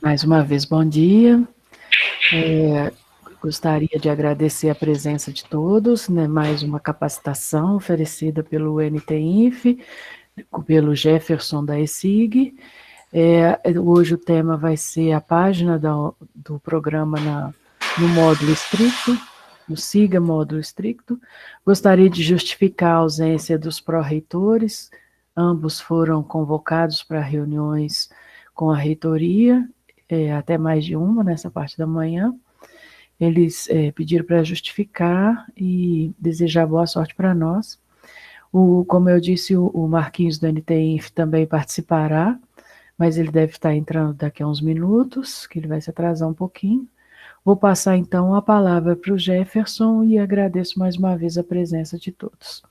Mais uma vez, bom dia. Gostaria de agradecer a presença de todos, né? Mais uma capacitação oferecida pelo NTINF, pelo Jefferson da ESIG. Hoje o tema vai ser a página do programa no módulo estricto, no SIGA módulo estricto. Gostaria de justificar a ausência dos pró-reitores, ambos foram convocados para reuniões com a reitoria, até mais de uma nessa parte da manhã. Eles pediram para justificar e desejar boa sorte para nós. Como eu disse, o Marquinhos do NTINF também participará, mas ele deve estar entrando daqui a uns minutos, que ele vai se atrasar um pouquinho. Vou passar então a palavra para o Jefferson e agradeço mais uma vez a presença de todos.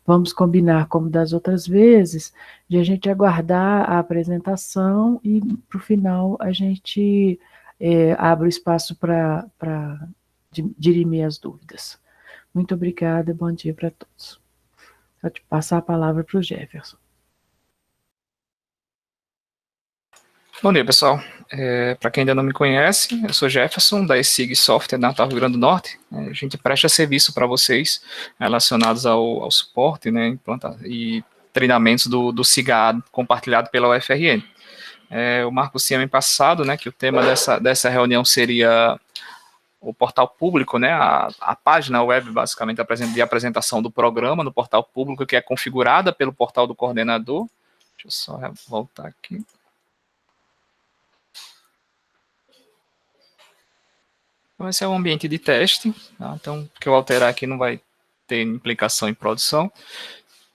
Vamos combinar, como das outras vezes, de a gente aguardar a apresentação e, para o final, a gente abre o espaço para dirimir as dúvidas. Muito obrigada, bom dia para todos. Vou te passar a palavra para o Jefferson. Bom dia, pessoal. Para quem ainda não me conhece, eu sou Jefferson, da ESIG Software Natal Rio Grande do Norte. A gente presta serviço para vocês relacionados ao suporte, né, e treinamentos do SIGA compartilhado pela UFRN. O Marcos tinha me passado, né, que o tema dessa reunião seria o portal público, né, a página web, basicamente, de apresentação do programa no portal público, que é configurada pelo portal do coordenador. Deixa eu só voltar aqui. Então, esse é o ambiente de teste, tá? Então, o que eu alterar aqui não vai ter implicação em produção.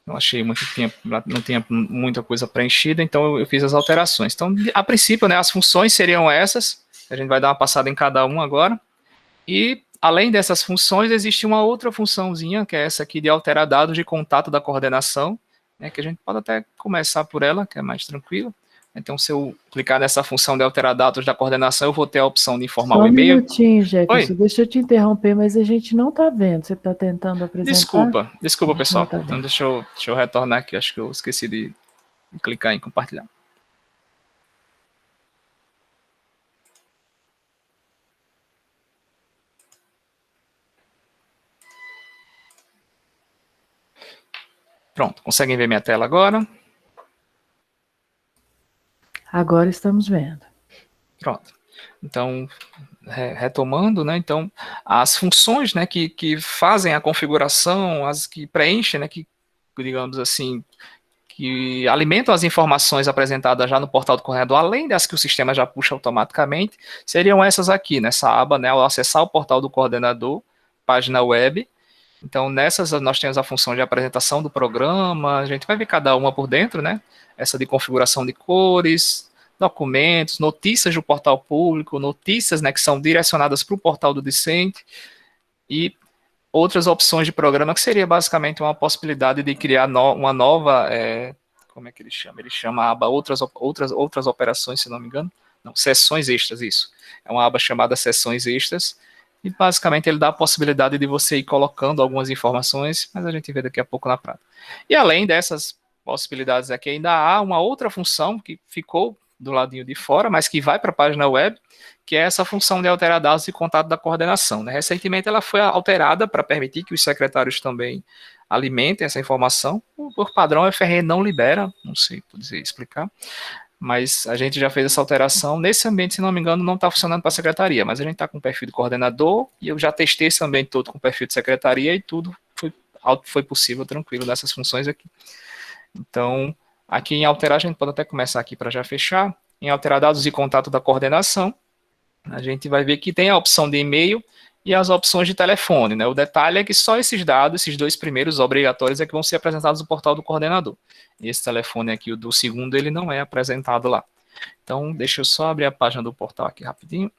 Eu achei não tinha muita coisa preenchida, então eu fiz as alterações. Então, a princípio, né, as funções seriam essas, a gente vai dar uma passada em cada uma agora, e além dessas funções, existe uma outra funçãozinha, que é essa aqui de alterar dados de contato da coordenação, né, que a gente pode até começar por ela, que é mais tranquilo. Então, se eu clicar nessa função de alterar dados da coordenação, eu vou ter a opção de informar Só o um e-mail. minutinho, Jefferson, Oi? deixa eu te interromper, mas a gente não está vendo. Você está tentando apresentar? Desculpa, A gente não pessoal. está Então vendo. deixa eu retornar aqui, acho que eu esqueci de clicar em compartilhar. Pronto, conseguem ver minha tela agora? Agora estamos vendo. Pronto. Então, retomando, né? Então, as funções, né, que fazem a configuração, as que preenchem, né, que, digamos assim, que alimentam as informações apresentadas já no portal do coordenador, além das que o sistema já puxa automaticamente, seriam essas aqui, nessa aba, né, ao acessar o portal do coordenador, página web. Então, nessas nós temos a função de apresentação do programa, a gente vai ver cada uma por dentro, né? Essa de configuração de cores, documentos, notícias do portal público, notícias, né, que são direcionadas para o portal do discente, e outras opções de programa, que seria basicamente uma possibilidade de criar uma nova, como é que ele chama? Ele chama a aba outras operações, se não me engano. Não, sessões extras, isso. É uma aba chamada sessões extras, e basicamente ele dá a possibilidade de você ir colocando algumas informações, mas a gente vê daqui a pouco na prática. E além dessas possibilidades aqui, ainda há uma outra função que ficou do ladinho de fora, mas que vai para a página web, que é essa função de alterar dados de contato da coordenação, né? Recentemente ela foi alterada para permitir que os secretários também alimentem essa informação. Por padrão, a FRN não libera, não sei poder explicar, mas a gente já fez essa alteração. Nesse ambiente, se não me engano, não está funcionando para a secretaria, mas a gente está com o perfil de coordenador, e eu já testei esse ambiente todo com o perfil de secretaria, e tudo foi possível, tranquilo, nessas funções aqui. Então, aqui em alterar, a gente pode até começar aqui para já fechar. Em alterar dados de contato da coordenação, a gente vai ver que tem a opção de e-mail e as opções de telefone, né? O detalhe é que só esses dados, esses dois primeiros obrigatórios, é que vão ser apresentados no portal do coordenador. Esse telefone aqui, o do segundo, ele não é apresentado lá. Então, deixa eu só abrir a página do portal aqui rapidinho.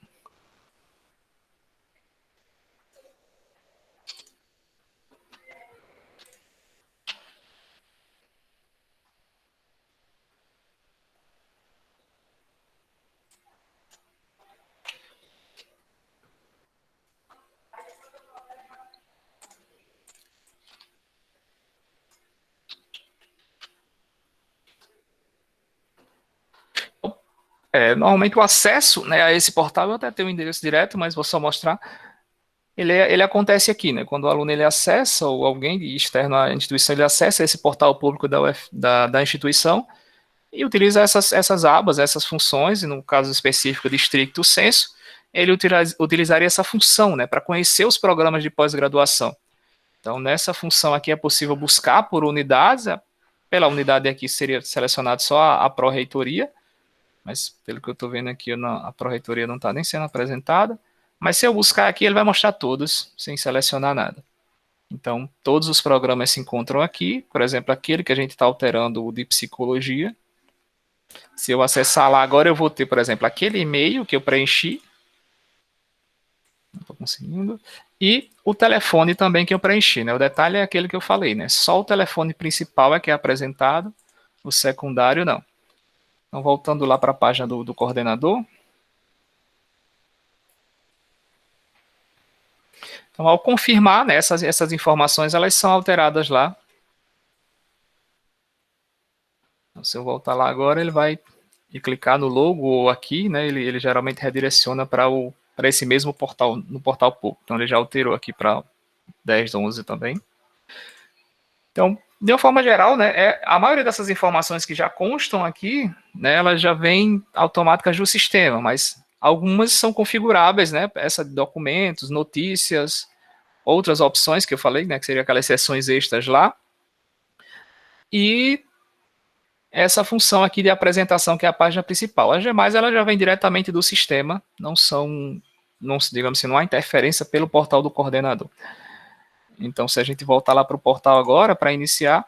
Normalmente o acesso, né, a esse portal, eu até tenho o endereço direto, mas vou só mostrar. Ele acontece aqui, né? Quando o aluno ele acessa, ou alguém externo à instituição, ele acessa esse portal público da instituição e utiliza essas abas, essas funções, e no caso específico de stricto sensu, ele utilizaria essa função, né, para conhecer os programas de pós-graduação. Então, nessa função aqui é possível buscar por unidades, pela unidade aqui seria selecionado só a pró-reitoria, mas pelo que eu estou vendo aqui, a pró-reitoria não está nem sendo apresentada. Mas se eu buscar aqui, ele vai mostrar todos, sem selecionar nada. Então, todos os programas se encontram aqui. Por exemplo, aquele que a gente está alterando, o de psicologia. Se eu acessar lá agora, eu vou ter, por exemplo, aquele e-mail que eu preenchi. Não estou conseguindo. E o telefone também que eu preenchi, né? O detalhe é aquele que eu falei, né? Só o telefone principal é que é apresentado, o secundário não. Então, voltando lá para a página do coordenador. Então, ao confirmar, né, essas informações, elas são alteradas lá. Então, se eu voltar lá agora, ele vai clicar no logo aqui, né, ele geralmente redireciona para esse mesmo portal, no portal público. Então, ele já alterou aqui para 10.11 também. Então, de uma forma geral, né, a maioria dessas informações que já constam aqui, né, elas já vêm automáticas do sistema, mas algumas são configuráveis, né, essa de documentos, notícias, outras opções que eu falei, né, que seriam aquelas seções extras lá, e essa função aqui de apresentação, que é a página principal. As demais, ela já vem diretamente do sistema, digamos assim, não há interferência pelo portal do coordenador. Então, se a gente voltar lá para o portal agora, para iniciar,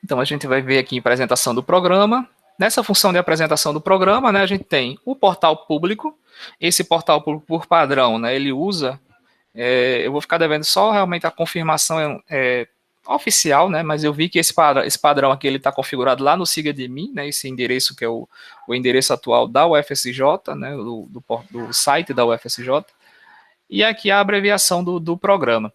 Então, a gente vai ver aqui a apresentação do programa. Nessa função de apresentação do programa, né, a gente tem o portal público. Esse portal público, por padrão, né, ele usa... eu vou ficar devendo só realmente a confirmação oficial, né, mas eu vi que esse padrão aqui está configurado lá no Siga de Mim, né, esse endereço que é o endereço atual da UFSJ, né, do site da UFSJ. E aqui a abreviação do programa.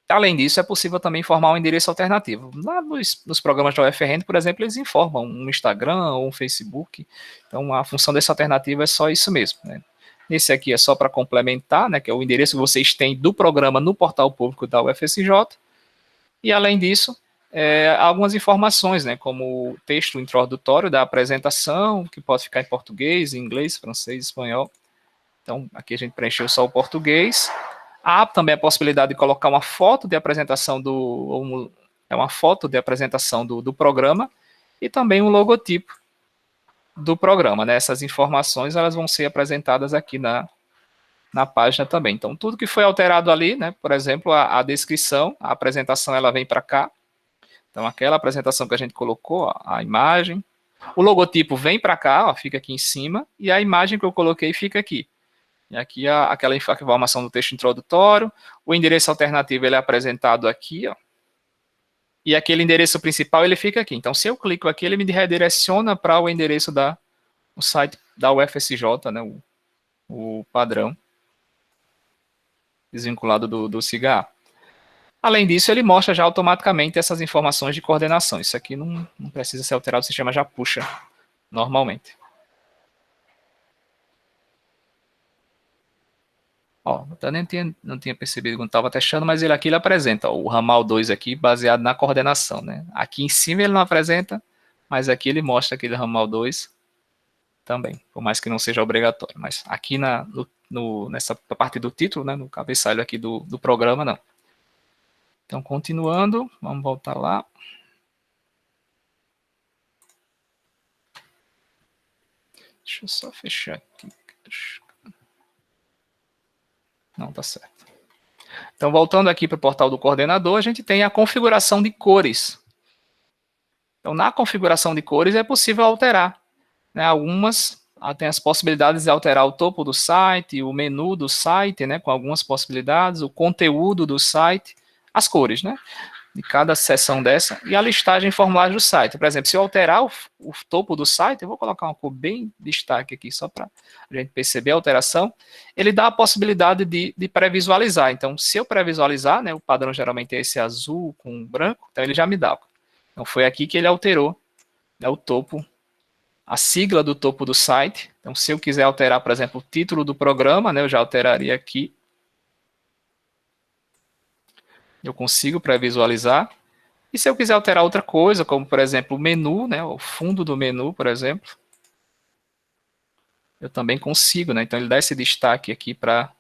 Além disso, é possível também informar um endereço alternativo. Lá nos programas da UFRN, por exemplo, eles informam um Instagram ou um Facebook. Então, a função dessa alternativa é só isso mesmo, né? Esse aqui é só para complementar, né, que é o endereço que vocês têm do programa no portal público da UFSJ. E, além disso, algumas informações, né, como o texto introdutório da apresentação, que pode ficar em português, inglês, francês, espanhol. Então, aqui a gente preencheu só o português. Há também a possibilidade de colocar uma foto de apresentação do programa e também um logotipo do programa, né? Essas informações elas vão ser apresentadas aqui na página também. Então, tudo que foi alterado ali, né? Por exemplo, a descrição, a apresentação ela vem para cá. Então, aquela apresentação que a gente colocou, ó, a imagem, o logotipo vem para cá, ó, fica aqui em cima, e a imagem que eu coloquei fica aqui. E aqui aquela informação do texto introdutório, o endereço alternativo ele é apresentado aqui, ó, e aquele endereço principal ele fica aqui. Então, se eu clico aqui, ele me redireciona para o endereço o site da UFSJ, né, o padrão desvinculado do SIGA. Além disso, ele mostra já automaticamente essas informações de coordenação. Isso aqui não precisa ser alterado, o sistema já puxa normalmente. Ó, eu não tinha percebido quando estava testando, mas ele apresenta ó, o ramal 2 aqui, baseado na coordenação, né? Aqui em cima ele não apresenta, mas aqui ele mostra aquele ramal 2 também, por mais que não seja obrigatório. Mas aqui nessa parte do título, né, no cabeçalho aqui do programa, não. Então, continuando, vamos voltar lá. Deixa eu só fechar aqui. Não, tá certo. Então, voltando aqui para o portal do coordenador, a gente tem a configuração de cores. Então, na configuração de cores é possível alterar, né? Algumas tem as possibilidades de alterar o topo do site, o menu do site, né, com algumas possibilidades, o conteúdo do site, as cores, né? de cada seção dessa, e a listagem de formulários do site. Por exemplo, se eu alterar o topo do site, eu vou colocar uma cor bem destaque aqui, só para a gente perceber a alteração, ele dá a possibilidade de pré-visualizar. Então, se eu pré-visualizar, né, o padrão geralmente é esse azul com branco, então ele já me dá. Então, foi aqui que ele alterou, né, o topo, a sigla do topo do site. Então, se eu quiser alterar, por exemplo, o título do programa, né, eu já alteraria aqui. Eu consigo pré-visualizar. E se eu quiser alterar outra coisa, como, por exemplo, o menu, né, o fundo do menu, por exemplo, eu também consigo, né? Então, ele dá esse destaque aqui para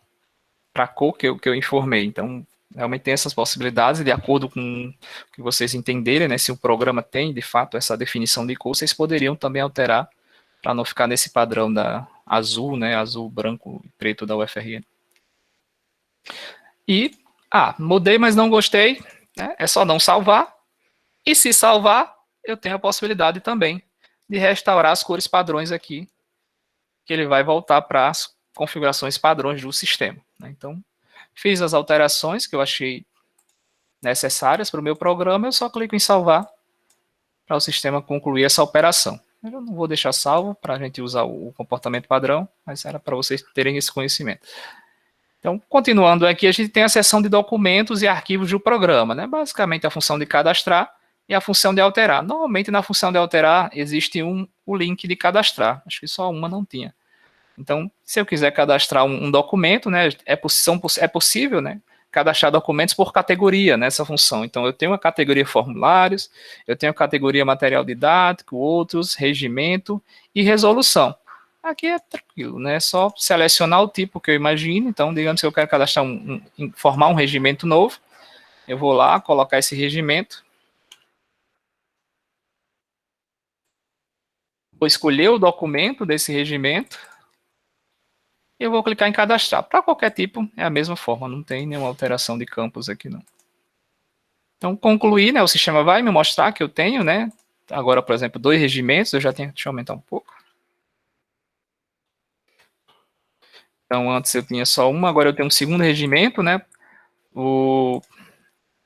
a cor que eu informei. Então, realmente tem essas possibilidades, de acordo com o que vocês entenderem, né? Se o programa tem, de fato, essa definição de cor, vocês poderiam também alterar para não ficar nesse padrão da azul, né? Azul, branco e preto da UFRN. E, mudei, mas não gostei, né? É só não salvar. E se salvar, eu tenho a possibilidade também de restaurar as cores padrões aqui, que ele vai voltar para as configurações padrões do sistema, né? Então, fiz as alterações que eu achei necessárias para o meu programa, eu só clico em salvar para o sistema concluir essa operação. Eu não vou deixar salvo para a gente usar o comportamento padrão, mas era para vocês terem esse conhecimento. Então, continuando aqui, a gente tem a seção de documentos e arquivos do programa, né? Basicamente a função de cadastrar e a função de alterar. Normalmente na função de alterar existe o link de cadastrar, acho que só uma não tinha. Então, se eu quiser cadastrar um documento, né, é possível, né, cadastrar documentos por categoria nessa função. Então, eu tenho a categoria formulários, eu tenho a categoria material didático, outros, regimento e resolução. Aqui é tranquilo, né? É só selecionar o tipo que eu imagino. Então, digamos que eu quero cadastrar formar um regimento novo. Eu vou lá, colocar esse regimento. Vou escolher o documento desse regimento. E eu vou clicar em cadastrar. Para qualquer tipo, é a mesma forma. Não tem nenhuma alteração de campos aqui, não. Então, concluir, né? O sistema vai me mostrar que eu tenho, né? Agora, por exemplo, 2 regimentos. Eu já tenho... Deixa eu aumentar um pouco. Então, antes eu tinha só uma, agora eu tenho um segundo regimento, né?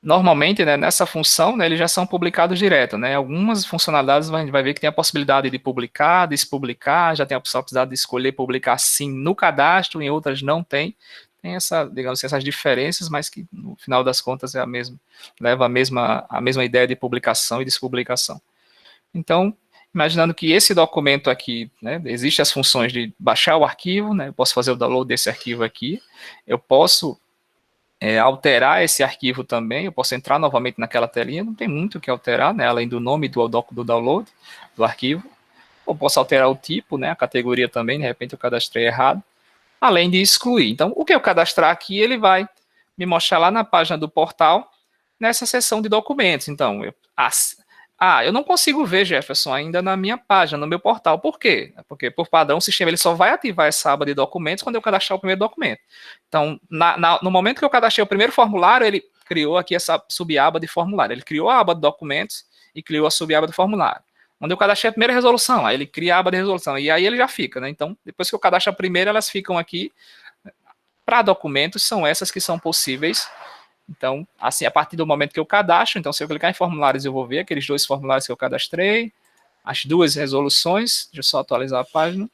Normalmente, né, nessa função, né, eles já são publicados direto, né? Algumas funcionalidades a gente vai ver que tem a possibilidade de publicar, despublicar, já tem a possibilidade de escolher publicar sim no cadastro, em outras não tem. Tem digamos assim, essas diferenças, mas que no final das contas é a mesma, leva a mesma ideia de publicação e despublicação. Então, imaginando que esse documento aqui, né, existem as funções de baixar o arquivo, né, eu posso fazer o download desse arquivo aqui, eu posso alterar esse arquivo também, eu posso entrar novamente naquela telinha, não tem muito o que alterar, né, além do nome do download do arquivo, eu posso alterar o tipo, né, a categoria também, de repente eu cadastrei errado, além de excluir. Então, o que eu cadastrar aqui, ele vai me mostrar lá na página do portal, nessa seção de documentos. Então, eu não consigo ver, Jefferson, ainda na minha página, no meu portal. Por quê? Porque, por padrão, o sistema ele só vai ativar essa aba de documentos quando eu cadastrar o primeiro documento. Então, no momento que eu cadastrei o primeiro formulário, ele criou aqui essa subaba de formulário. Ele criou a aba de documentos e criou a subaba de formulário. Quando eu cadastrei a primeira resolução, aí ele cria a aba de resolução. E aí ele já fica, né? Então, depois que eu cadastro a primeira, elas ficam aqui. Para documentos, são essas que são possíveis. Então, assim, a partir do momento que eu cadastro, então se eu clicar em formulários, eu vou ver aqueles 2 formulários que eu cadastrei, as 2 resoluções, deixa eu só atualizar a página.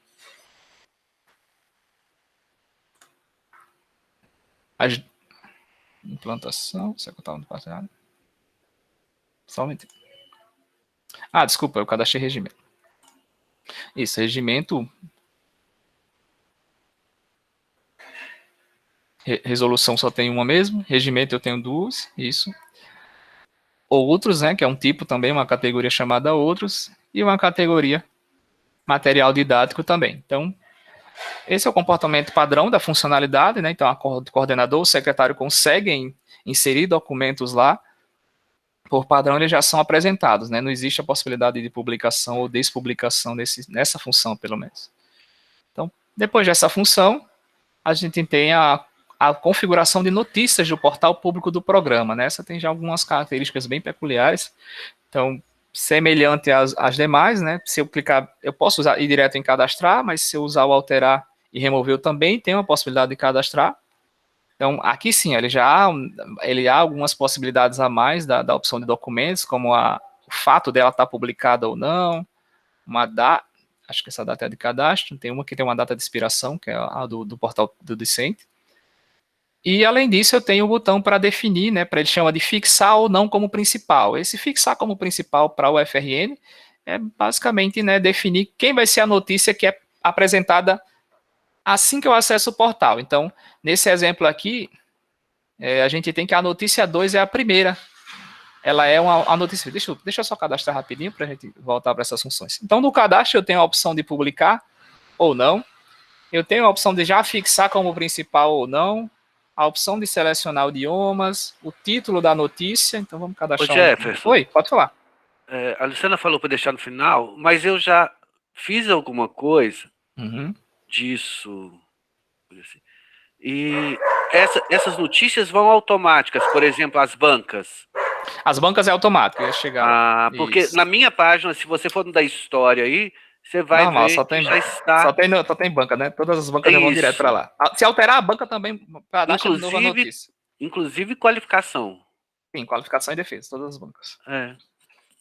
Implantação, será que eu estava no passo errado? Só um minuto. Desculpa, eu cadastrei regimento. Isso, regimento... Resolução só tem uma mesmo, regimento eu tenho 2, isso. Outros, né, que é um tipo também, uma categoria chamada outros, e uma categoria material didático também. Então, esse é o comportamento padrão da funcionalidade, né? Então, o coordenador, o secretário conseguem inserir documentos lá, por padrão eles já são apresentados, né? Não existe a possibilidade de publicação ou despublicação nessa função, pelo menos. Então, depois dessa função, a gente tem a configuração de notícias do portal público do programa, né? Essa tem já algumas características bem peculiares. Então, semelhante às demais, né? Se eu clicar, eu posso ir direto em cadastrar, mas se eu usar o alterar e remover, eu também tenho a possibilidade de cadastrar. Então, aqui sim, ele há algumas possibilidades a mais da opção de documentos, como o fato dela estar publicada ou não, uma data, acho que essa data é de cadastro, tem uma que tem uma data de expiração, que é a do portal do Dicente. E, além disso, eu tenho o botão para definir, né, para ele chama de fixar ou não como principal. Esse fixar como principal para o FRN é basicamente, né, definir quem vai ser a notícia que é apresentada assim que eu acesso o portal. Então, nesse exemplo aqui, a gente tem que a notícia 2 é a primeira. Ela é a notícia. Deixa eu só cadastrar rapidinho para a gente voltar para essas funções. Então, no cadastro, eu tenho a opção de publicar ou não. Eu tenho a opção de já fixar como principal ou não. A opção de selecionar idiomas. O título da notícia. Então, vamos Ô cadastrar Jefferson, Oi, pode falar. a Luciana falou para deixar no final, mas eu já fiz alguma coisa Uhum. disso. E essas notícias vão automáticas, por exemplo, as bancas. As bancas é automático, eu ia chegar lá. Porque Isso. na minha página, se você for no da história aí, você vai Normal, ver que já está. só tem banca, né? Todas as bancas já Tem vão direto para isso. lá. Se alterar a banca também, cadastra de novo a Inclusive, notícia. inclusive qualificação. Sim, qualificação e defesa, todas as bancas. É.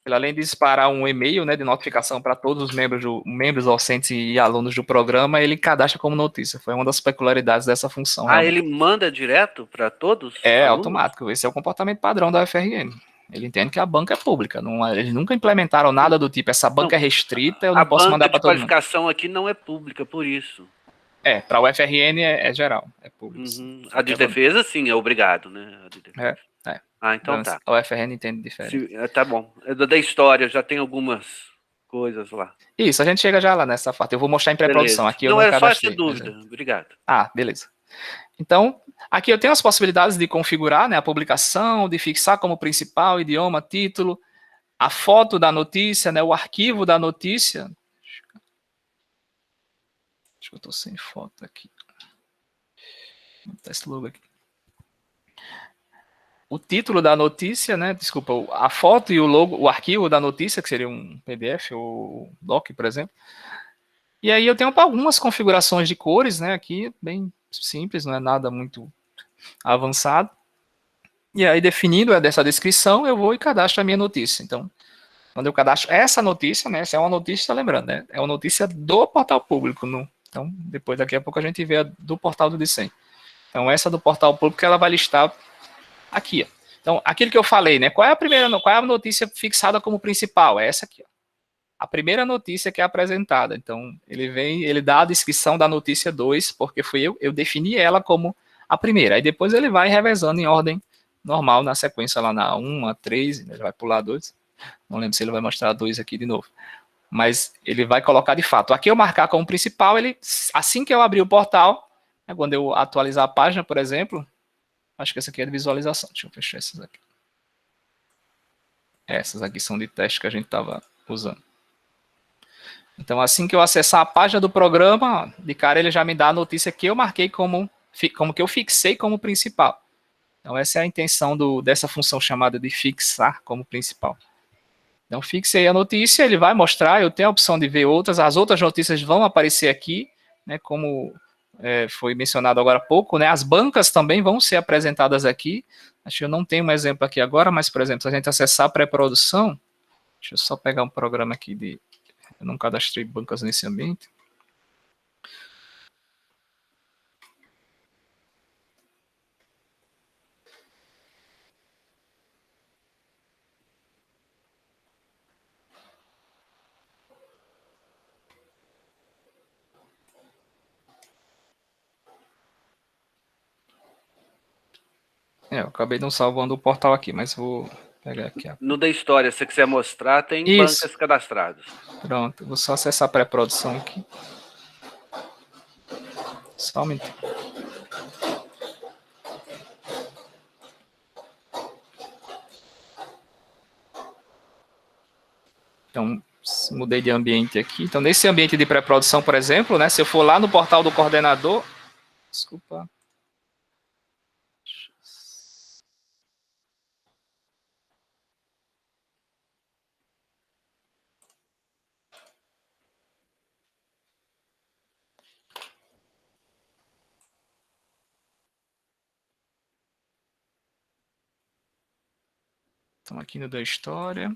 Ele, além de disparar um e-mail, né, de notificação para todos os membros docentes e alunos do programa, ele cadastra como notícia. Foi uma das peculiaridades dessa função, realmente. Ele manda direto para todos os É alunos? automático. Esse é o comportamento padrão da UFRN. Ele entende que a banca é pública. Eles nunca implementaram nada do tipo, essa banca Não, é restrita, eu a não posso banca mandar de para todo mundo. qualificação aqui não é pública, por isso. Para o UFRN é geral, é público. A de defesa, sim, é obrigado, né? A de defesa. É. Então tá. A UFRN entende diferente. Tá bom. Da história, já tem algumas coisas lá. Isso, a gente chega já lá nessa parte. Eu vou mostrar em pré-produção. Beleza. Aqui eu Não, não era só essa cadastrei. dúvida. Obrigado. Beleza. Então, aqui eu tenho as possibilidades de configurar, né, a publicação, de fixar como principal, idioma, título, a foto da notícia, né, o arquivo da notícia. Acho que eu estou sem foto aqui. Vou botar esse logo aqui. O título da notícia, né, desculpa, a foto e o logo, o arquivo da notícia, que seria um PDF ou doc, por exemplo. E aí eu tenho algumas configurações de cores, né, aqui, bem simples, não é nada muito avançado. E aí, definindo dessa descrição, eu vou e cadastro a minha notícia. Então, quando eu cadastro essa notícia, né, essa é uma notícia, lembrando, né, é uma notícia do portal público. Então, depois, daqui a pouco, a gente vê a do portal do Dicem. Então, essa do portal público, ela vai listar aqui. Ó. Então, aquilo que eu falei, né, qual é a notícia fixada como principal? É essa aqui, ó. A primeira notícia que é apresentada. Então, ele dá a descrição da notícia 2, porque eu defini ela como a primeira. Aí depois ele vai revezando em ordem normal na sequência lá na 1, a 3, ele vai pular 2. Não lembro se ele vai mostrar 2 aqui de novo. Mas ele vai colocar de fato. Aqui eu marcar como principal, assim que eu abrir o portal, quando eu atualizar a página, por exemplo, acho que essa aqui é de visualização. Deixa eu fechar essas aqui. Essas aqui são de teste que a gente estava usando. Então, assim que eu acessar a página do programa, de cara ele já me dá a notícia que eu marquei como que eu fixei como principal. Então, essa é a intenção dessa função chamada de fixar como principal. Então, fixei a notícia, ele vai mostrar, eu tenho a opção de ver outras, as outras notícias vão aparecer aqui, né, como foi mencionado agora há pouco, né, as bancas também vão ser apresentadas aqui. Acho que eu não tenho um exemplo aqui agora, mas, por exemplo, se a gente acessar a pré-produção, deixa eu só pegar um programa aqui eu não cadastrei bancas nesse ambiente. Eu acabei não salvando o portal aqui, mas vou pegar aqui. No da história, se você quiser mostrar, tem Isso. bancas cadastradas. Pronto, vou só acessar a pré-produção aqui. Só um minuto. Então, mudei de ambiente aqui. Então, nesse ambiente de pré-produção, por exemplo, né, se eu for lá no portal do coordenador... Desculpa. Então, aqui no da história.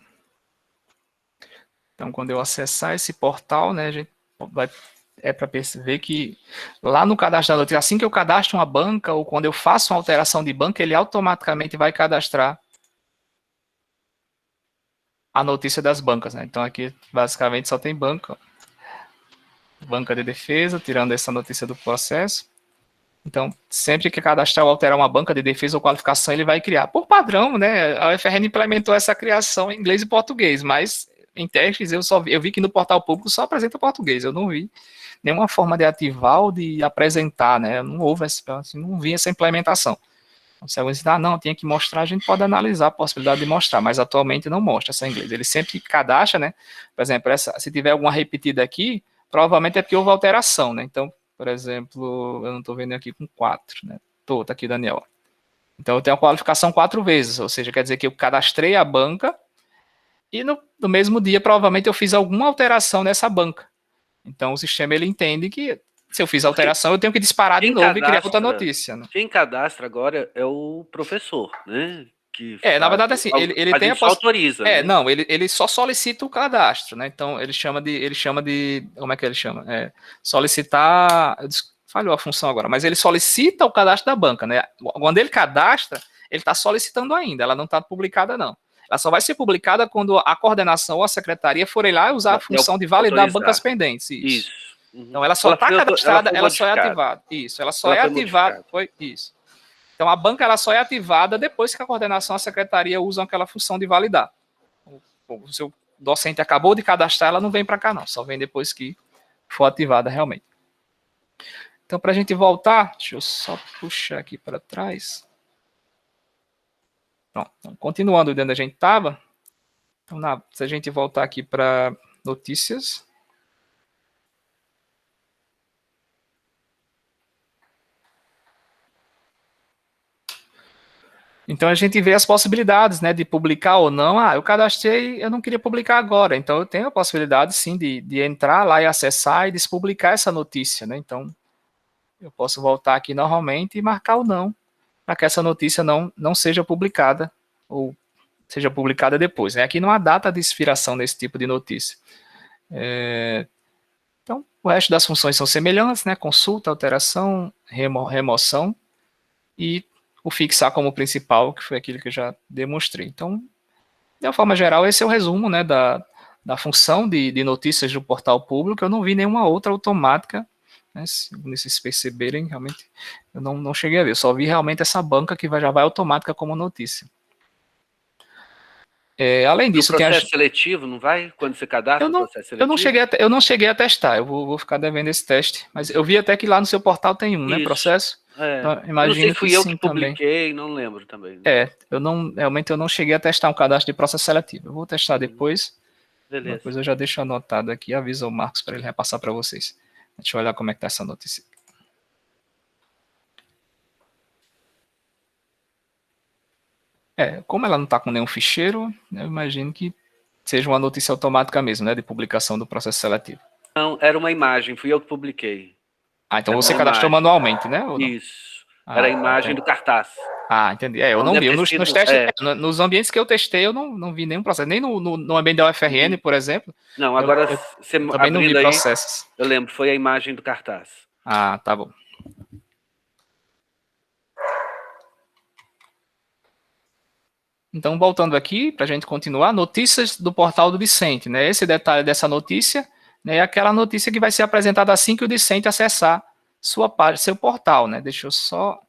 Então, quando eu acessar esse portal, né, a gente é para perceber que lá no cadastro da notícia, assim que eu cadastro uma banca, ou quando eu faço uma alteração de banca, ele automaticamente vai cadastrar a notícia das bancas, né? Então, aqui, basicamente, só tem banca de defesa, tirando essa notícia do processo. Então, sempre que cadastrar ou alterar uma banca de defesa ou qualificação, ele vai criar. Por padrão, né, a UFRN implementou essa criação em inglês e português, mas em testes eu vi que no portal público só apresenta português, eu não vi nenhuma forma de ativar ou de apresentar, né, não houve, assim, não vi essa implementação. Então, se alguém dizer, não, tinha que mostrar, a gente pode analisar a possibilidade de mostrar, mas atualmente não mostra essa em inglês. Ele sempre cadastra, né, por exemplo, se tiver alguma repetida aqui, provavelmente é porque houve alteração, né, então, por exemplo, eu não estou vendo aqui com 4, né? Tá aqui, Daniel. Então, eu tenho a qualificação 4 vezes, ou seja, quer dizer que eu cadastrei a banca e no mesmo dia, provavelmente, eu fiz alguma alteração nessa banca. Então, o sistema, ele entende que se eu fiz alteração, eu tenho que disparar de novo e criar outra notícia. Né? Quem cadastra agora é o professor, né? Na verdade, assim, ele tem a autoriza. Né? Não, ele só solicita o cadastro, né? Então, ele chama de como é que ele chama? Solicitar, falhou a função agora, mas ele solicita o cadastro da banca, né? Quando ele cadastra, ele está solicitando ainda, ela não está publicada, não. Ela só vai ser publicada quando a coordenação ou a secretaria forem lá e usar a função de validar bancas pendentes. Isso. Uhum. Então, ela só está cadastrada, ela só é ativada. Isso, ela só é ativada. Foi isso. Então, a banca ela só é ativada depois que a coordenação e a secretaria usam aquela função de validar. O seu docente acabou de cadastrar, ela não vem para cá, não. Só vem depois que for ativada realmente. Então, para a gente voltar, deixa eu só puxar aqui para trás. Pronto. Então, continuando onde a gente estava. Então, se a gente voltar aqui para notícias. Então, a gente vê as possibilidades, né, de publicar ou não. Eu cadastrei, eu não queria publicar agora. Então, eu tenho a possibilidade, sim, de entrar lá e acessar e despublicar essa notícia, né? Então, eu posso voltar aqui normalmente e marcar o não, para que essa notícia não seja publicada, ou seja publicada depois, né? Aqui não há data de expiração desse tipo de notícia. Então, o resto das funções são semelhantes, né? Consulta, alteração, remoção e o fixar como principal, que foi aquilo que eu já demonstrei. Então, de uma forma geral, esse é o resumo, né, da função de notícias do portal público. Eu não vi nenhuma outra automática, né, se vocês perceberem, realmente, eu não cheguei a ver. Eu só vi realmente essa banca que já vai automática como notícia. Além disso, o processo seletivo, não vai? Quando você cadastra o processo seletivo? Eu não cheguei a testar, eu vou ficar devendo esse teste, mas eu vi até que lá no seu portal tem né, processo. Então, imagino não sei se fui eu que publiquei, não lembro também. Né? Realmente eu não cheguei a testar um cadastro de processo seletivo. Eu vou testar depois. Beleza. Depois eu já deixo anotado aqui, avisa o Marcos para ele repassar para vocês. Deixa eu olhar como é que tá essa notícia. Como ela não está com nenhum ficheiro, eu imagino que seja uma notícia automática mesmo, né, de publicação do processo seletivo. Não, era uma imagem, fui eu que publiquei. Então você cadastrou manualmente, né? Isso. Era a imagem do cartaz. Entendi. Eu não vi. Nos testes, nos ambientes que eu testei, eu não vi nenhum processo. Nem no ambiente da UFRN, por exemplo. Não, agora você também não vi processos. Eu lembro, foi a imagem do cartaz. Tá bom. Então, voltando aqui, para a gente continuar, notícias do portal do discente, né? Esse detalhe dessa notícia, né, é aquela notícia que vai ser apresentada assim que o discente acessar sua página, seu portal, né? Deixa eu só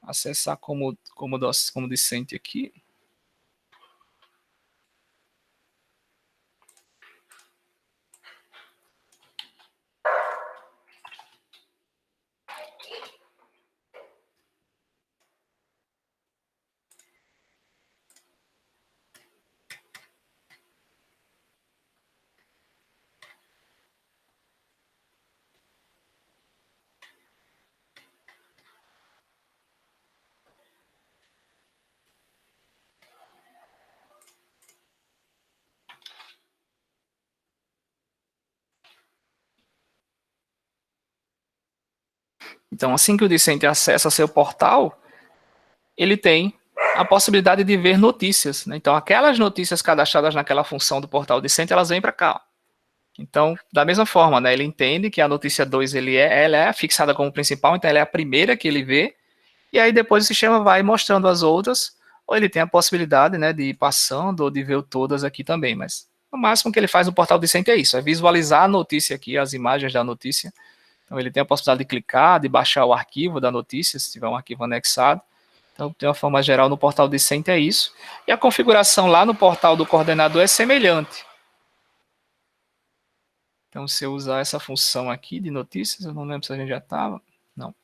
acessar como discente aqui. Então, assim que o discente acessa seu portal, ele tem a possibilidade de ver notícias, né? Então, aquelas notícias cadastradas naquela função do portal discente, elas vêm para cá. Então, da mesma forma, né, ele entende que a notícia 2 ela é fixada como principal, então ela é a primeira que ele vê, e aí depois o sistema vai mostrando as outras, ou ele tem a possibilidade, né, de ir passando ou de ver todas aqui também, mas o máximo que ele faz no portal discente é isso, é visualizar a notícia aqui, as imagens da notícia. Então ele tem a possibilidade de clicar, de baixar o arquivo da notícia, se tiver um arquivo anexado. Então, de uma forma geral, no portal discente é isso. E a configuração lá no portal do coordenador é semelhante. Então, se eu usar essa função aqui de notícias, eu não lembro se a gente já estava. Não.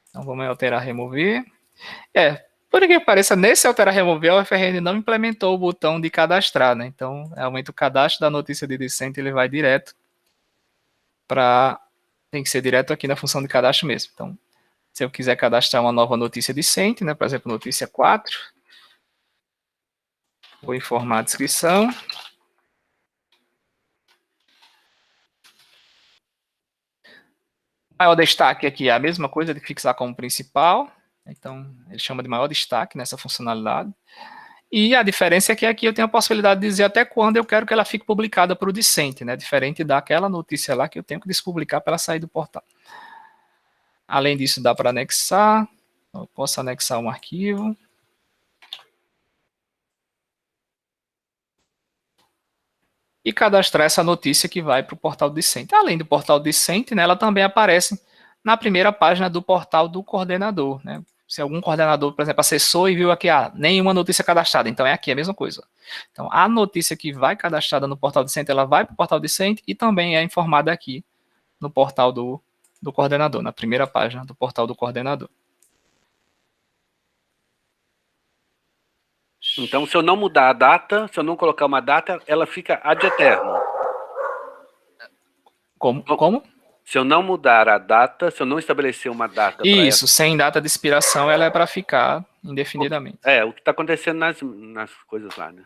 Então, vamos em alterar, remover. Por que pareça, nesse alterar, remover, a UFRN não implementou o botão de cadastrar, né? Então, realmente o cadastro da notícia de discente, ele vai direto para... Tem que ser direto aqui na função de cadastro mesmo. Então, se eu quiser cadastrar uma nova notícia discente, né? Por exemplo, notícia 4. Vou informar a descrição. Maior destaque aqui é a mesma coisa de fixar como principal. Então, ele chama de maior destaque nessa funcionalidade. E a diferença é que aqui eu tenho a possibilidade de dizer até quando eu quero que ela fique publicada para o discente, né? Diferente daquela notícia lá que eu tenho que despublicar para ela sair do portal. Além disso, dá para anexar. Eu posso anexar um arquivo. E cadastrar essa notícia que vai para o portal discente. Além do portal discente, né, ela também aparece na primeira página do portal do coordenador, né? Se algum coordenador, por exemplo, acessou e viu aqui, nenhuma notícia cadastrada, então é aqui a mesma coisa. Então, a notícia que vai cadastrada no portal discente, ela vai para o portal discente e também é informada aqui no portal do coordenador, na primeira página do portal do coordenador. Então, se eu não mudar a data, se eu não colocar uma data, ela fica ad eterno. Como? Se eu não mudar a data, se eu não estabelecer uma data... Isso, sem data de expiração, ela é para ficar indefinidamente. O que está acontecendo nas coisas lá, né?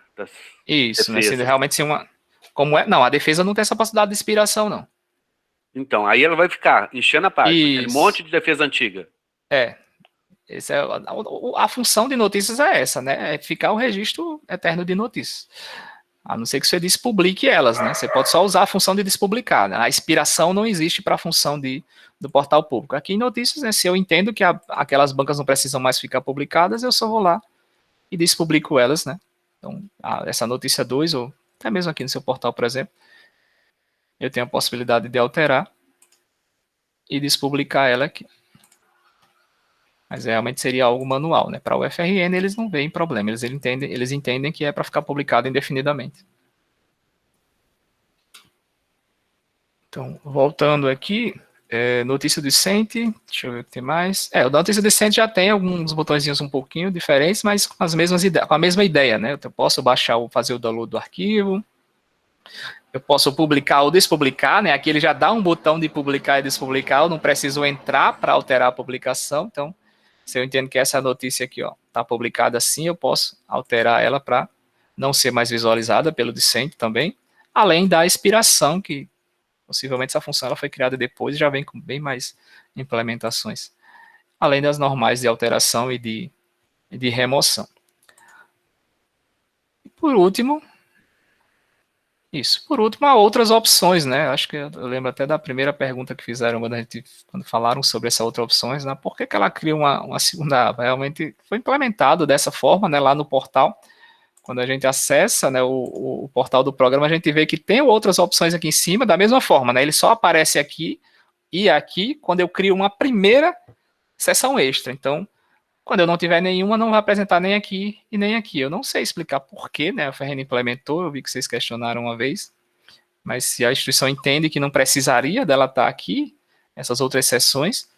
Isso, né? Se realmente se uma... Como é? Não, a defesa não tem essa possibilidade de expiração, não. Então, aí ela vai ficar enchendo a página, Isso. aquele monte de defesa antiga. Esse é, a função de notícias é essa, né? É ficar o registro eterno de notícias. A não ser que você despublique elas, né? Você pode só usar a função de despublicar, né? A expiração não existe para a função do portal público. Aqui em notícias, né, se eu entendo que aquelas bancas não precisam mais ficar publicadas, eu só vou lá e despublico elas, né? Então, essa notícia 2, ou até mesmo aqui no seu portal, por exemplo, eu tenho a possibilidade de alterar e despublicar ela aqui. Mas realmente seria algo manual, né? Para o UFRN eles não veem problema, eles entendem que é para ficar publicado indefinidamente. Então, voltando aqui, notícia discente, deixa eu ver o que tem mais. O da notícia discente já tem alguns botõezinhos um pouquinho diferentes, mas com a mesma ideia, né? Eu posso baixar ou fazer o download do arquivo, eu posso publicar ou despublicar, né? Aqui ele já dá um botão de publicar e despublicar, eu não preciso entrar para alterar a publicação, então se eu entendo que essa notícia aqui está publicada assim, eu posso alterar ela para não ser mais visualizada pelo discente também, além da expiração, que possivelmente essa função ela foi criada depois e já vem com bem mais implementações, além das normais de alteração e de remoção. E por último, há outras opções, né? Acho que eu lembro até da primeira pergunta que fizeram quando falaram sobre essas outras opções, né? Por que ela cria uma segunda aba? Realmente foi implementado dessa forma, né? Lá no portal, quando a gente acessa, né, o portal do programa, a gente vê que tem outras opções aqui em cima, da mesma forma, né? Ele só aparece aqui e aqui quando eu crio uma primeira seção extra. Então, quando eu não tiver nenhuma, não vai apresentar nem aqui e nem aqui. Eu não sei explicar porquê, né? A UFRN implementou, eu vi que vocês questionaram uma vez, mas se a instituição entende que não precisaria dela estar aqui, essas outras seções,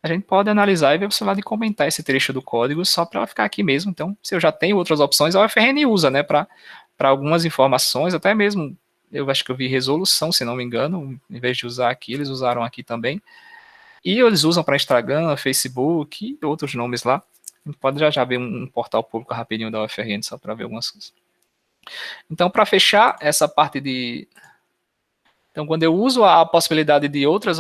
a gente pode analisar e ver o celular de comentar esse trecho do código só para ela ficar aqui mesmo. Então, se eu já tenho outras opções, a UFRN usa, né? Para algumas informações, até mesmo, eu acho que eu vi resolução, se não me engano, em vez de usar aqui, eles usaram aqui também. E eles usam para Instagram, Facebook e outros nomes lá. A gente pode já ver um portal público rapidinho da UFRN, só para ver algumas coisas. Então, para fechar essa parte de... Então, quando eu uso a possibilidade de outras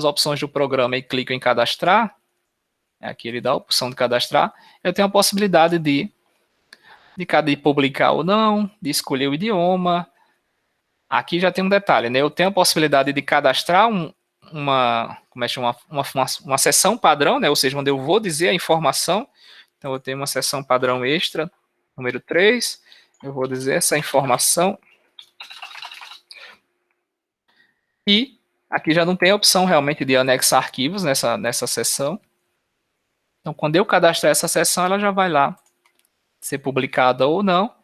opções do programa e clico em cadastrar, aqui ele dá a opção de cadastrar, eu tenho a possibilidade de de publicar ou não, de escolher o idioma. Aqui já tem um detalhe, né? Eu tenho a possibilidade de cadastrar uma seção padrão, né? Ou seja, onde eu vou dizer a informação. Então, eu tenho uma seção padrão extra, número 3. Eu vou dizer essa informação. E aqui já não tem a opção realmente de anexar arquivos nessa seção. Então, quando eu cadastrar essa seção, ela já vai lá ser publicada ou não.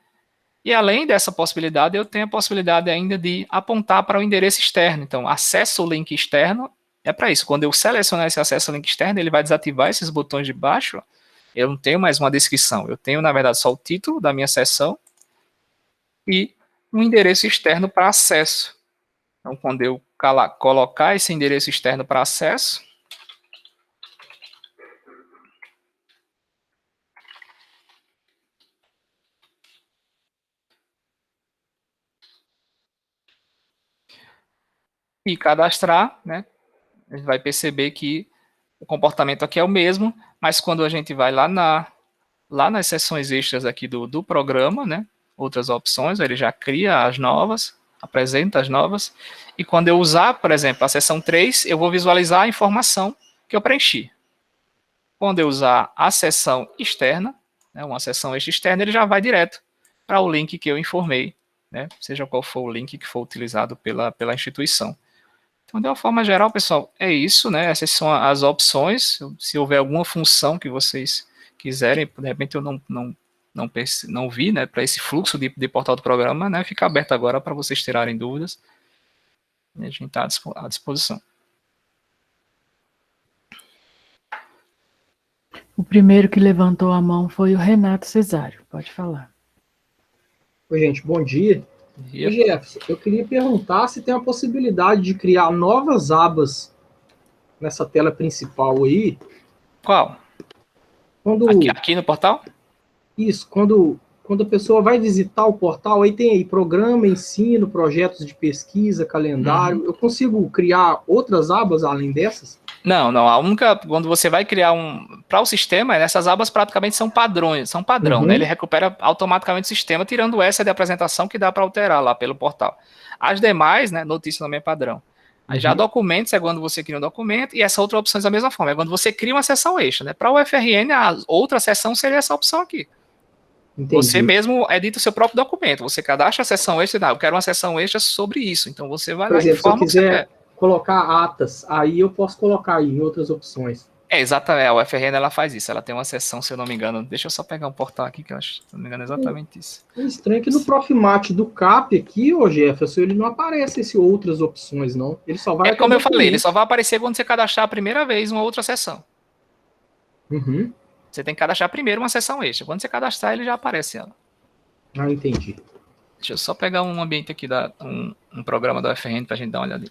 E além dessa possibilidade, eu tenho a possibilidade ainda de apontar para o endereço externo. Então, acesso ao link externo é para isso. Quando eu selecionar esse acesso ao link externo, ele vai desativar esses botões de baixo. Eu não tenho mais uma descrição. Eu tenho, na verdade, só o título da minha sessão e um endereço externo para acesso. Então, quando eu colocar esse endereço externo para acesso, e cadastrar, né, a gente vai perceber que o comportamento aqui é o mesmo, mas quando a gente vai lá nas seções extras aqui do programa, né, outras opções, ele já cria as novas, apresenta as novas, e quando eu usar, por exemplo, a seção 3, eu vou visualizar a informação que eu preenchi. Quando eu usar a seção externa, né, uma seção externa, ele já vai direto para o link que eu informei, né, seja qual for o link que for utilizado pela instituição. Então, de uma forma geral, pessoal, é isso, né? Essas são as opções. Se houver alguma função que vocês quiserem, de repente eu não vi, né, para esse fluxo de portal do programa, né, fica aberto agora para vocês tirarem dúvidas. E a gente está à disposição. O primeiro que levantou a mão foi o Renato Cesário. Pode falar. Oi, gente, bom dia. Oi, Jefferson, eu queria perguntar se tem a possibilidade de criar novas abas nessa tela principal aí. Qual? Aqui no portal? Isso, quando a pessoa vai visitar o portal, aí tem aí programa, ensino, projetos de pesquisa, calendário. Eu consigo criar outras abas além dessas? Não, a única, quando você vai criar para o sistema, essas abas praticamente são padrão, né? Ele recupera automaticamente o sistema, tirando essa de apresentação que dá para alterar lá pelo portal. As demais, né, notícia também é padrão. Aí já documentos é quando você cria um documento, e essa outra opção é da mesma forma, é quando você cria uma seção extra, né? Para o UFRN, a outra seção seria essa opção aqui. Entendi. Você mesmo edita o seu próprio documento, você cadastra a seção extra, eu quero uma seção extra sobre isso, então você vai lá e informa o que você quer. Colocar atas, aí eu posso colocar aí em outras opções. Exatamente, a UFRN ela faz isso, ela tem uma seção, se eu não me engano, deixa eu só pegar um portal aqui que eu acho, se não me engano, é exatamente isso. É estranho que no Profimate do CAP aqui, ô Jefferson, ele não aparece essas outras opções, não. Ele só vai... como eu falei, ele só vai aparecer quando você cadastrar a primeira vez uma outra seção. Você tem que cadastrar primeiro uma seção extra, quando você cadastrar ele já aparece ela. Ah, entendi. Deixa eu só pegar um ambiente aqui, um programa da UFRN pra gente dar uma olhada.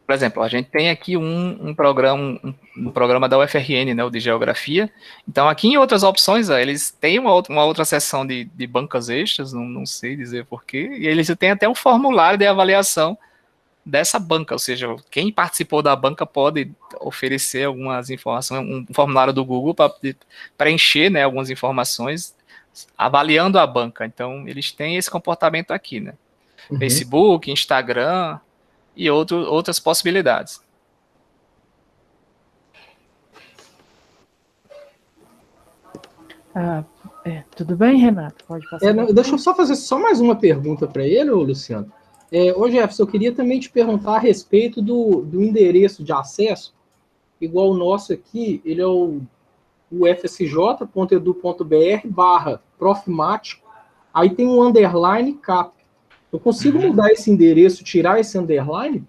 Por exemplo, a gente tem aqui um programa da UFRN, né, o de Geografia. Então, aqui em outras opções, eles têm uma outra seção de bancas extras, não sei dizer porquê, e eles têm até um formulário de avaliação dessa banca, ou seja, quem participou da banca pode oferecer algumas informações, um formulário do Google para preencher, né, algumas informações avaliando a banca. Então, eles têm esse comportamento aqui, né? Facebook, Instagram... e outras possibilidades. Tudo bem, Renato? Pode passar. Deixa eu só fazer mais uma pergunta para ele, Luciano. Ô Jefferson, eu queria também te perguntar a respeito do endereço de acesso, igual o nosso aqui, ele é o ufsj.edu.br/profimate, aí tem um underline cap. Eu consigo mudar esse endereço, tirar esse underline?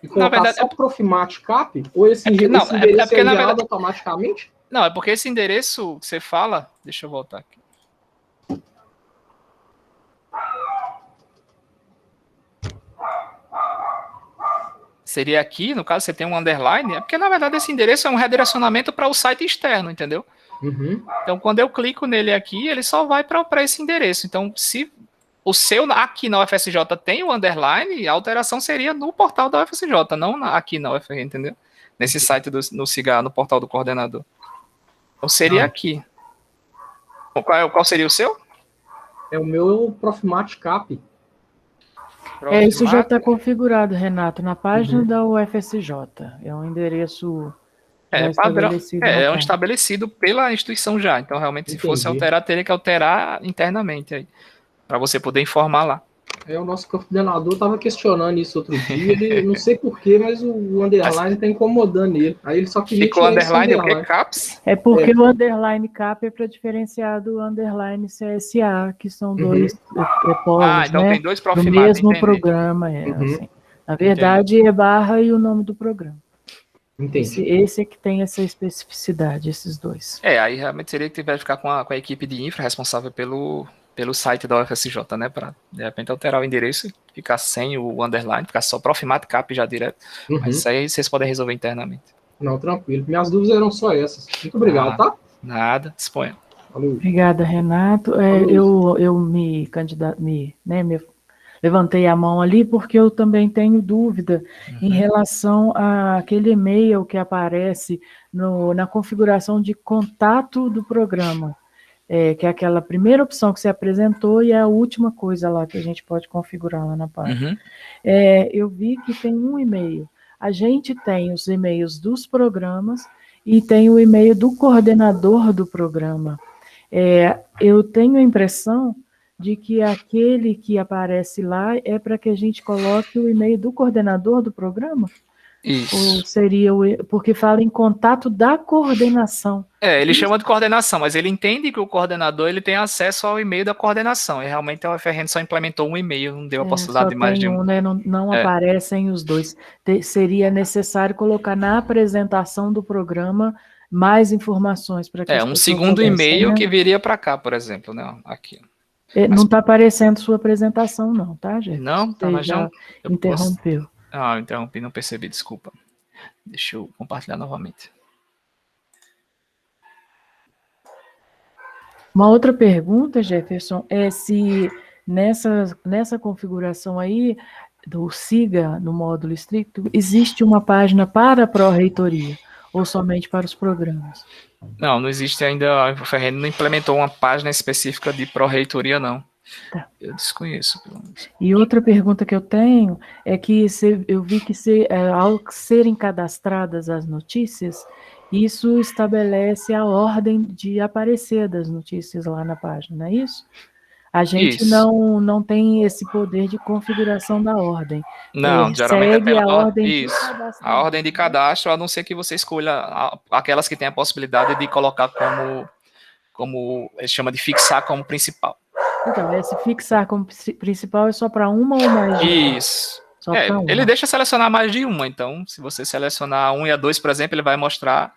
E colocar só Profimate Cap? Ou esse endereço é enviado automaticamente? Não, é porque esse endereço que você fala... Deixa eu voltar aqui. Seria aqui, no caso, você tem um underline, é porque, na verdade, esse endereço é um redirecionamento para o site externo, entendeu? Então, quando eu clico nele aqui, ele só vai para esse endereço. Então, se o seu aqui na UFSJ tem o underline, a alteração seria no portal da UFSJ, não aqui na UFRN, entendeu? Nesse site no CIGAR, no portal do coordenador. Então seria aqui. Qual seria o seu? O meu Profimat Cap. Isso já está configurado, Renato, na página da UFSJ. É um endereço padrão. estabelecido. É um estabelecido pela instituição já. Então, realmente, se fosse alterar, teria que alterar internamente aí, para você poder informar lá. O nosso coordenador estava questionando isso outro dia, ele não sei porquê, mas o underline está incomodando ele. Aí ele só queria tirar underline, o que? Caps? É porque o underline cap é para diferenciar do underline CSA, que são dois polos, então tem dois do mesmo programa. Assim. Na verdade, é barra e o nome do programa. Entendi. Esse é que tem essa especificidade, esses dois. Aí realmente seria que tiver que ficar com a equipe de infra responsável pelo site da UFSJ, né, para de repente alterar o endereço e ficar sem o underline, ficar só Profimat Cap já direto, mas isso aí vocês podem resolver internamente. Não, tranquilo, minhas dúvidas eram só essas. Muito obrigado, tá? Nada, disponha. Valeu. Obrigada, Renato. Eu me levantei a mão ali porque eu também tenho dúvida em relação àquele e-mail que aparece na configuração de contato do programa. Que é aquela primeira opção que você apresentou e é a última coisa lá que a gente pode configurar lá na página. Eu vi que tem um e-mail. A gente tem os e-mails dos programas e tem o e-mail do coordenador do programa. Eu tenho a impressão de que aquele que aparece lá é para que a gente coloque o e-mail do coordenador do programa? Isso. Ou seria porque fala em contato da coordenação. Ele chama de coordenação, mas ele entende que o coordenador ele tem acesso ao e-mail da coordenação. E realmente a UFRN só implementou um e-mail, não deu a possibilidade de mais de um. Né? Não aparecem os dois. Seria necessário colocar na apresentação do programa mais informações para que um segundo e-mail que viria para cá, por exemplo, né? Aqui. Não está aparecendo sua apresentação, não, tá, gente? Não, tá, mas já interrompeu. Eu interrompi, não percebi, desculpa. Deixa eu compartilhar novamente. Uma outra pergunta, Jefferson, é se nessa configuração aí do SIGA, no módulo estricto, existe uma página para a pró-reitoria, ou somente para os programas? Não existe ainda, a UFRN não implementou uma página específica de pró-reitoria, não. Tá. Eu desconheço. E outra pergunta que eu tenho é que eu vi que ao serem cadastradas as notícias, isso estabelece a ordem de aparecer das notícias lá na página, não é isso? A gente não tem esse poder de configuração da ordem. Não, geralmente segue a ordem de cadastro. A ordem de cadastro, a não ser que você escolha aquelas que têm a possibilidade de colocar como ele chama de fixar como principal. Então, esse fixar como principal é só para uma ou mais de uma? Isso. Ele deixa selecionar mais de uma, então, se você selecionar a 1 e a 2, por exemplo, ele vai mostrar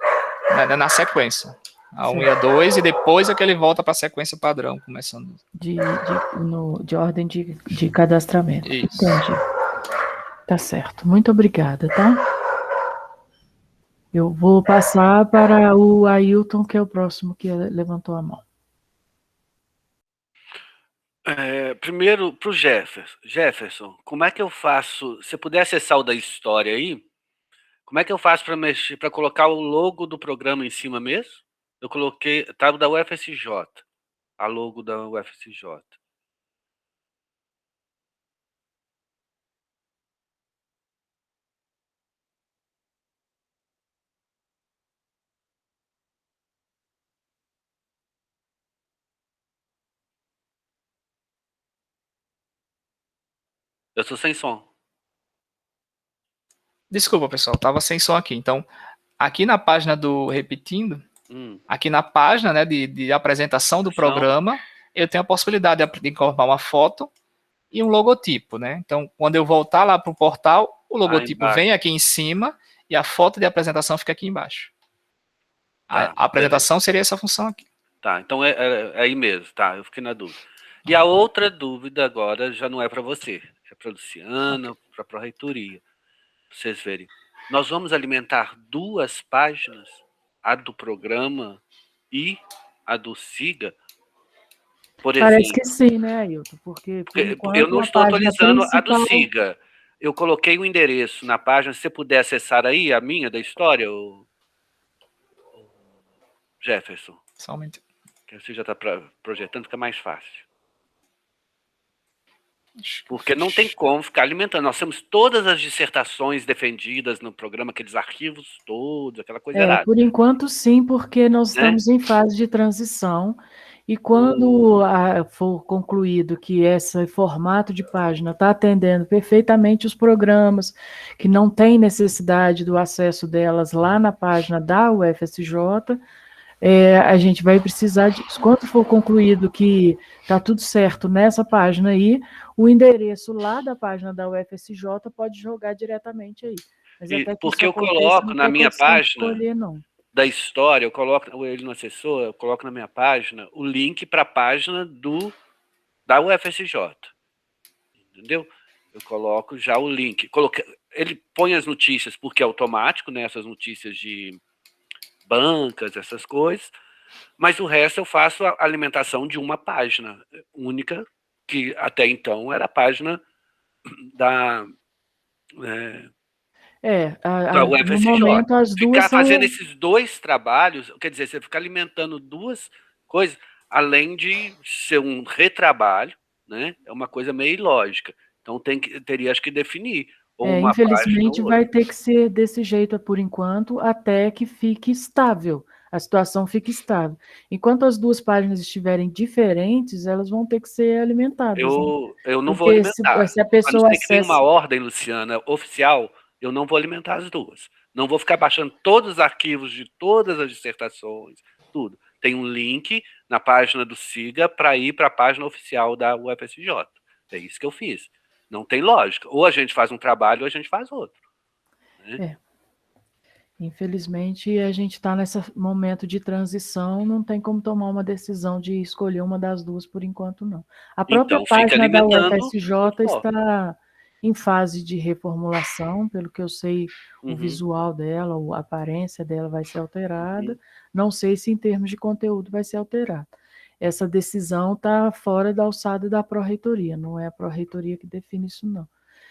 na sequência. A 1 e a 2, e depois é que ele volta para a sequência padrão, começando. De ordem de cadastramento. Isso. Entendi. Tá certo. Muito obrigada, tá? Eu vou passar para o Ailton, que é o próximo que levantou a mão. Primeiro, para o Jefferson, como é que eu faço? Se puder acessar o da história aí, como é que eu faço para colocar o logo do programa em cima mesmo? Eu coloquei, tá da UFSJ, a logo da UFSJ. Eu estou sem som. Desculpa, pessoal, estava sem som aqui. Então, aqui na página aqui na página, né, de apresentação do programa, eu tenho a possibilidade de incorporar uma foto e um logotipo, né? Então, quando eu voltar lá para o portal, o logotipo vem aqui em cima e a foto de apresentação fica aqui embaixo. Tá, a apresentação seria essa função aqui. Tá, então é aí mesmo, tá? Eu fiquei na dúvida. E a outra dúvida agora já não é para você, é para a Luciana, para a pró-reitoria. Pra vocês verem. Nós vamos alimentar duas páginas, a do programa e a do SIGA, Parece que sim, né, Ailton? Porque por enquanto, eu não estou atualizando principal... a do SIGA. Eu coloquei o endereço na página. Se você puder acessar aí, a minha da história, o Jefferson. Somente. Que você já está projetando, fica mais fácil. Porque não tem como ficar alimentando. Nós temos todas as dissertações defendidas no programa, aqueles arquivos todos, aquela coisa errada. Por enquanto, sim, porque nós estamos em fase de transição. E quando for concluído que esse formato de página está atendendo perfeitamente os programas, que não tem necessidade do acesso delas lá na página da UFSJ, a gente vai precisar disso. Quando for concluído que está tudo certo nessa página aí, o endereço lá da página da UFSJ pode jogar diretamente aí. Mas até que porque isso eu coloco na minha página escolher, não. Da história, eu coloco ele no assessor, eu coloco na minha página o link para a página da UFSJ. Entendeu? Eu coloco já o link. Ele põe as notícias, porque é automático, né? Essas notícias de bancas, essas coisas. Mas o resto eu faço a alimentação de uma página única, que até então era a página da no momento as duas ficar fazendo esses dois trabalhos, quer dizer, você fica alimentando duas coisas, além de ser um retrabalho, né? É uma coisa meio ilógica. Então teria acho que definir. Ou uma infelizmente página, vai ter que ser desse jeito por enquanto, até que fique estável, a situação fique estável. Enquanto as duas páginas estiverem diferentes, elas vão ter que ser alimentadas. Eu não vou alimentar. Se a pessoa acessa... que tem uma ordem, Luciana, oficial, eu não vou alimentar as duas. Não vou ficar baixando todos os arquivos de todas as dissertações, tudo. Tem um link na página do SIGA para ir para a página oficial da UFSJ. É isso que eu fiz. Não tem lógica. Ou a gente faz um trabalho ou a gente faz outro. Né? Infelizmente, a gente está nesse momento de transição, não tem como tomar uma decisão de escolher uma das duas por enquanto, não. A própria página da UFSJ está em fase de reformulação, pelo que eu sei, o visual dela, a aparência dela vai ser alterada, não sei se em termos de conteúdo vai ser alterada. Essa decisão está fora da alçada da pró-reitoria, não é a pró-reitoria que define isso, não.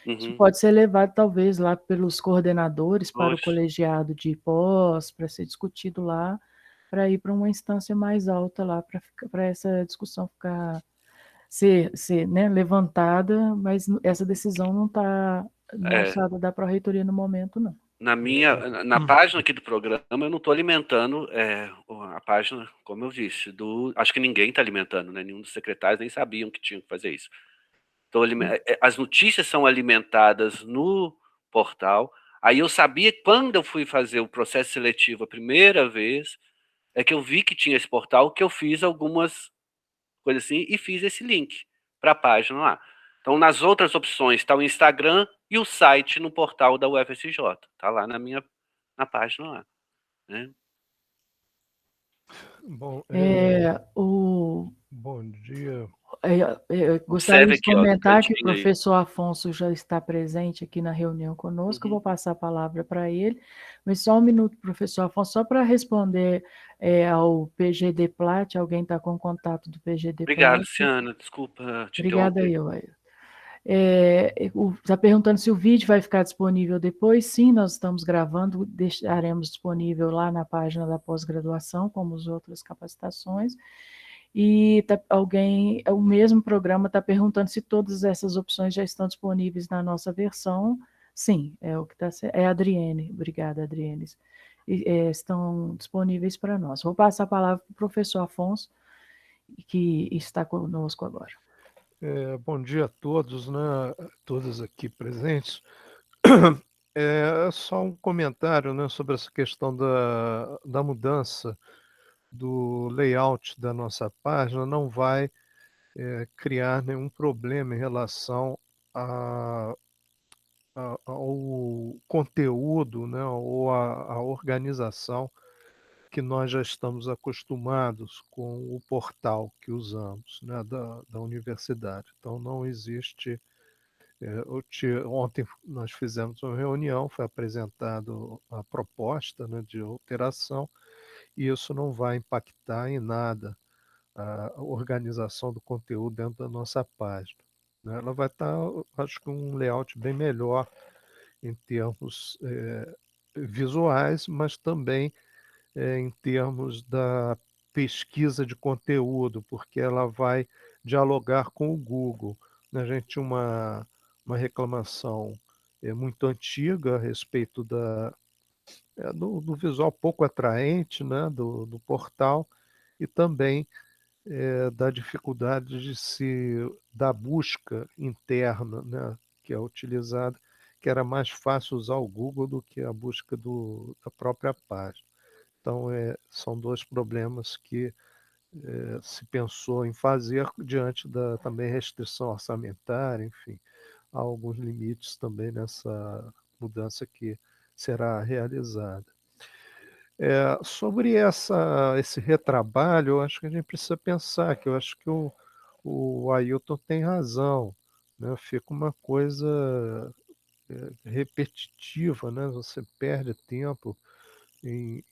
Isso pode ser levado, talvez, lá pelos coordenadores para o colegiado de pós, para ser discutido lá, para ir para uma instância mais alta lá, para essa discussão ser né, levantada, mas essa decisão não está na alçada da pró-reitoria no momento, não. Na página aqui do programa, eu não estou alimentando a página, como eu disse, acho que ninguém está alimentando, né? Nenhum dos secretários nem sabiam que tinham que fazer isso. Então, as notícias são alimentadas no portal. Aí eu sabia, quando eu fui fazer o processo seletivo a primeira vez, é que eu vi que tinha esse portal, que eu fiz algumas coisas assim e fiz esse link para a página lá. Então, nas outras opções está o Instagram e o site no portal da UFSJ. Está lá na página lá. Né? Bom, bom dia. Eu gostaria de comentar que o professor Afonso já está presente aqui na reunião conosco, eu vou passar a palavra para ele, mas só um minuto, professor Afonso, só para responder ao PGD Plat, alguém está com contato do PGD Plat? Obrigado, Luciana, desculpa te Obrigada aí, está perguntando se o vídeo vai ficar disponível depois. Sim, nós estamos gravando, deixaremos disponível lá na página da pós-graduação, como as outras capacitações. E o mesmo programa está perguntando se todas essas opções já estão disponíveis na nossa versão. Sim, é o que está. É a Adriene, obrigada, Adriene. Estão disponíveis para nós. Vou passar a palavra para o professor Afonso, que está conosco agora. Bom dia a todos, né? Todas aqui presentes. Só um comentário, né, sobre essa questão da mudança do layout da nossa página. Não vai criar nenhum problema em relação ao conteúdo, né, ou a organização que nós já estamos acostumados com o portal que usamos, né, da universidade. Então, não existe... Ontem nós fizemos uma reunião, foi apresentado a proposta, né, de alteração, e isso não vai impactar em nada a organização do conteúdo dentro da nossa página, né? Ela vai estar, acho que um layout bem melhor em termos visuais, mas também em termos da pesquisa de conteúdo, porque ela vai dialogar com o Google, né? A gente tinha uma reclamação muito antiga a respeito do visual pouco atraente, né, do portal, e também da dificuldade da busca interna, né, que é utilizada, que era mais fácil usar o Google do que a busca da própria página. Então, são dois problemas que se pensou em fazer diante da também restrição orçamentária, enfim, há alguns limites também nessa mudança que será realizada. Sobre esse retrabalho, eu acho que a gente precisa pensar, que eu acho que o Ailton tem razão, né? Fica uma coisa repetitiva, né? Você perde tempo em,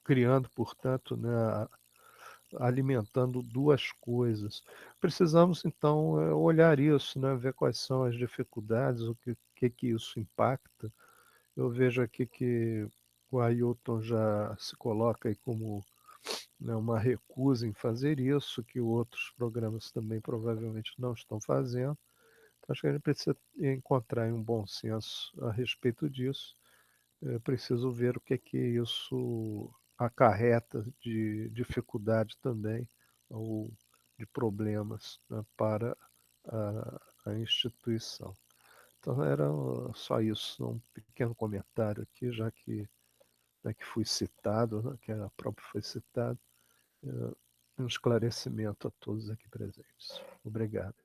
criando, portanto, né, alimentando duas coisas. Precisamos, então, olhar isso, né? Ver quais são as dificuldades, o que isso impacta. Eu vejo aqui que o Ailton já se coloca aí como, né, uma recusa em fazer isso, que outros programas também provavelmente não estão fazendo. Então, acho que a gente precisa encontrar um bom senso a respeito disso. É preciso ver o que isso acarreta de dificuldade também, ou de problemas, né, para a instituição. Então era só isso, um pequeno comentário aqui, já que, né, que fui citado, né, que a própria foi citada, um esclarecimento a todos aqui presentes. Obrigado.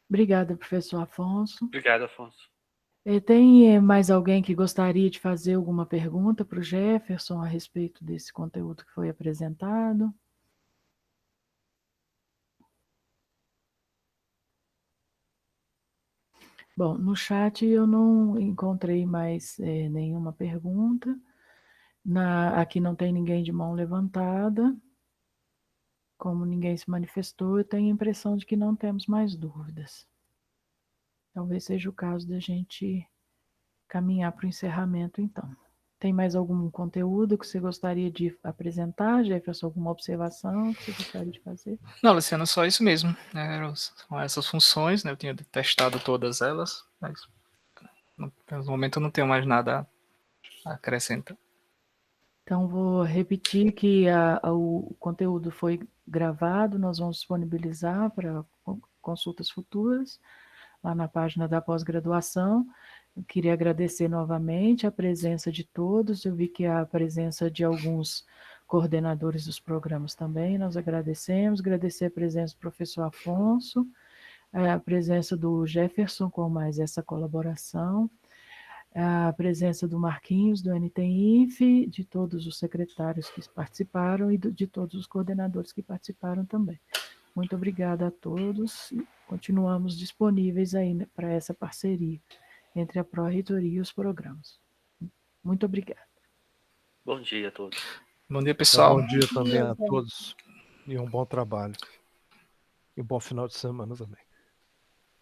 Obrigada, professor Afonso. Obrigado, Afonso. Tem mais alguém que gostaria de fazer alguma pergunta para o Jefferson a respeito desse conteúdo que foi apresentado? Bom, no chat eu não encontrei mais nenhuma pergunta. Aqui não tem ninguém de mão levantada. Como ninguém se manifestou, eu tenho a impressão de que não temos mais dúvidas. Talvez seja o caso da gente caminhar para o encerramento, então. Tem mais algum conteúdo que você gostaria de apresentar, Jefferson? Alguma observação que você gostaria de fazer? Não, Luciano, só isso mesmo. São essas funções, né? Eu tinha testado todas elas, mas no momento eu não tenho mais nada a acrescentar. Então, vou repetir que o conteúdo foi gravado, nós vamos disponibilizar para consultas futuras, lá na página da pós-graduação. Eu queria agradecer novamente a presença de todos, eu vi que há a presença de alguns coordenadores dos programas também, nós agradecemos, agradecer a presença do professor Afonso, a presença do Jefferson com mais essa colaboração, a presença do Marquinhos, do NTINF, de todos os secretários que participaram e de todos os coordenadores que participaram também. Muito obrigada a todos e continuamos disponíveis aí para essa parceria entre a Pró-Reitoria e os programas. Muito obrigada. Bom dia a todos. Bom dia, pessoal. Bom dia também a todos e um bom trabalho. E um bom final de semana também.